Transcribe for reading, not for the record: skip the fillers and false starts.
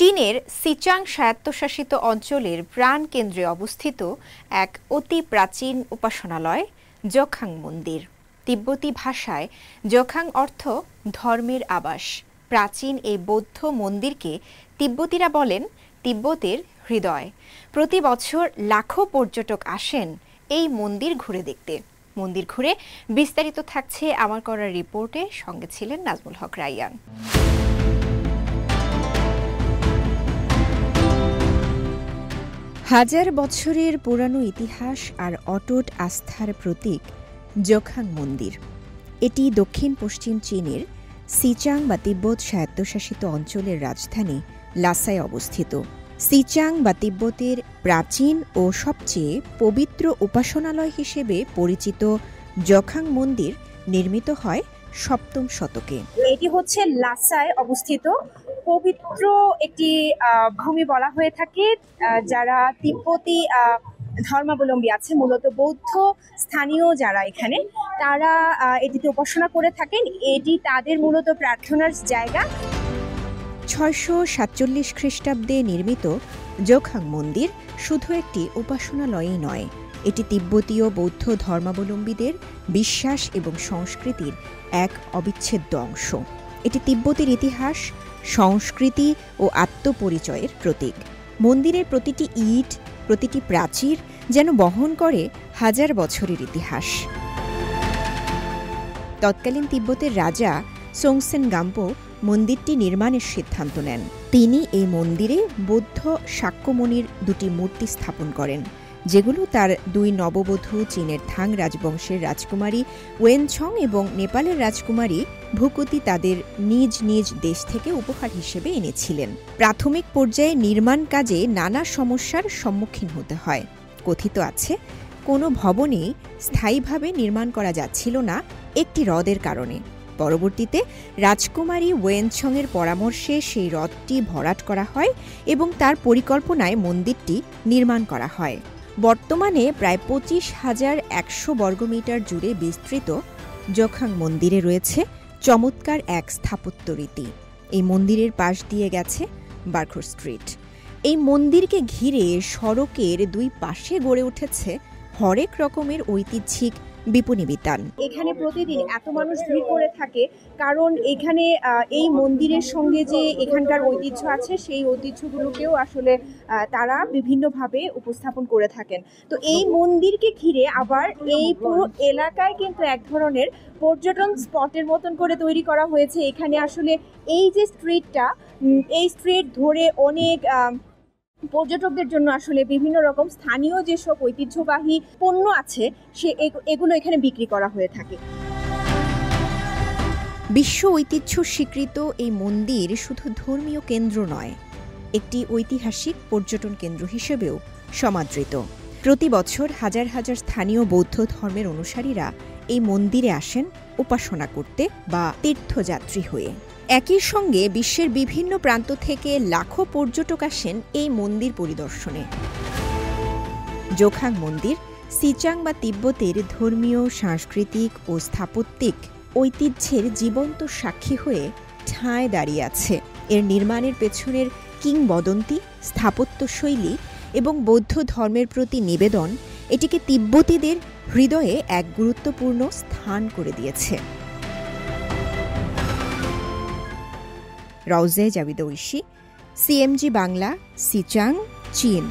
চীনের সিচাং স্বায়ত্তশাসিত অঞ্চলের প্রাণকেন্দ্রে অবস্থিত এক অতি প্রাচীন উপাসনালয় জোখাং মন্দির। তিব্বতী ভাষায় জোখাং অর্থ ধর্মের আবাস। প্রাচীন এই বৌদ্ধ মন্দিরকে তিব্বতীরা বলেন তিব্বতের হৃদয়। প্রতি বছর লাখো পর্যটক আসেন এই মন্দির ঘুরে দেখতে। মন্দির ঘুরে বিস্তারিত থাকছে আমার করা রিপোর্টে, সঙ্গে ছিলেন নাজমুল হক রাইয়ান। হাজার বছরের পুরানো ইতিহাস আর অটুট আস্থার প্রতীক জোখাং মন্দির। এটি দক্ষিণ পশ্চিম চীনের সিচাং বা তিব্বত স্বায়ত্তশাসিত অঞ্চলের রাজধানী লাসায় অবস্থিত। সিচাং বা তিব্বতের প্রাচীন ও সবচেয়ে পবিত্র উপাসনালয় হিসেবে পরিচিত জোখাং মন্দির নির্মিত হয় সপ্তম শতকে। এটি হচ্ছে লাসায় অবস্থিত পবিত্র একটি ভূমি বলা হয়ে থাকে। যারা তিব্বতী ধর্মাবলম্বী আছে, মূলত বৌদ্ধ স্থানীয় যারা এখানে, তারা এটিতে উপাসনা করে থাকেন। এটি তাদের মূলত প্রার্থনার জায়গা। 647 খ্রিস্টাব্দে নির্মিত জোখাং মন্দির শুধু একটি উপাসনালয়ই নয়, এটি তিব্বতীয় বৌদ্ধ ধর্মাবলম্বীদের বিশ্বাস এবং সংস্কৃতির এক অবিচ্ছেদ্য অংশ। এটি তিব্বতের ইতিহাস, সংস্কৃতি ও আত্মপরিচয়ের প্রতীক। মন্দিরের প্রতিটি ইট, প্রতিটি প্রাচীর যেন বহন করে হাজার বছরের ইতিহাস। তৎকালীন তিব্বতের রাজা সোংসেন গাম্পো মন্দিরটি নির্মাণের সিদ্ধান্ত নেন। তিনি এই মন্দিরে বৌদ্ধ শাক্যমুনির দুটি মূর্তি স্থাপন করেন, যেগুলো তার দুই নববধূ চীনের থাং রাজবংশের রাজকুমারী ওয়েনছং এবং নেপালের রাজকুমারী ভুকুতি তাদের নিজ নিজ দেশ থেকে উপহার হিসেবে এনেছিলেন। প্রাথমিক পর্যায়ে নির্মাণ কাজে নানা সমস্যার সম্মুখীন হতে হয়। কথিত আছে, কোনো ভবনেই স্থায়ীভাবে নির্মাণ করা যাচ্ছিল না একটি হ্রদের কারণে। পরবর্তীতে রাজকুমারী ওয়েনছংয়ের পরামর্শে সেই হ্রদটি ভরাট করা হয় এবং তার পরিকল্পনায় মন্দিরটি নির্মাণ করা হয়। বর্তমানে প্রায় 25,100 বর্গমিটার জুড়ে বিস্তৃত জোখাং মন্দিরে রয়েছে চমৎকার এক স্থাপত্য রীতি। এই মন্দিরের পাশ দিয়ে গেছে বার্খর স্ট্রিট। এই মন্দিরকে ঘিরে সড়কের দুই পাশে গড়ে উঠেছে হরেক রকমের ঐতিহ্যিক বিপণী বিতান। এখানে প্রতিদিন এত মানুষ ভিড় করে থাকে কারণ এখানে এই মন্দিরের সঙ্গে যে এখানকার ঐতিহ্য আছে, সেই ঐতিহ্যগুলোকেও আসলে তারা বিভিন্নভাবে উপস্থাপন করে থাকেন। তো এই মন্দিরকে ঘিরে আবার এই পুরো এলাকায় কিন্তু এক ধরনের পর্যটন স্পটের মতন করে তৈরি করা হয়েছে। এখানে আসলে এই যে স্ট্রিটটা, এই স্ট্রিট ধরে অনেক পর্যটকদের জন্য আসলে বিভিন্ন রকম স্থানীয় যেসব ঐতিহ্যবাহী পণ্য আছে এগুলো এখানে বিক্রি করা হয়ে থাকে। বিশ্ব ঐতিহ্য স্বীকৃত এই মন্দির শুধু ধর্মীয় কেন্দ্র নয়, একটি ঐতিহাসিক পর্যটন কেন্দ্র হিসেবেও সমাদৃত। প্রতি বছর হাজার হাজার স্থানীয় বৌদ্ধ ধর্মের অনুসারীরা এই মন্দিরে আসেন উপাসনা করতে বা তীর্থযাত্রী হয়ে। একই সঙ্গে বিশ্বের বিভিন্ন প্রান্ত থেকে লাখো পর্যটক আসেন এই মন্দির পরিদর্শনে। জোখাং মন্দির সিচাং বা তিব্বতের ধর্মীয়, সাংস্কৃতিক ও স্থাপত্যিক ঐতিহ্যের জীবন্ত সাক্ষী হয়ে ঠায় দাঁড়িয়ে আছে। এর নির্মাণের পেছনের কিংবদন্তি, স্থাপত্যশৈলী এবং বৌদ্ধ ধর্মের প্রতি নিবেদন এটিকে তিব্বতীদের হৃদয়ে এক গুরুত্বপূর্ণ স্থান করে দিয়েছে। রওজে জাবিদ ঐশী, CMG বাংলা, সিচাং, চীন।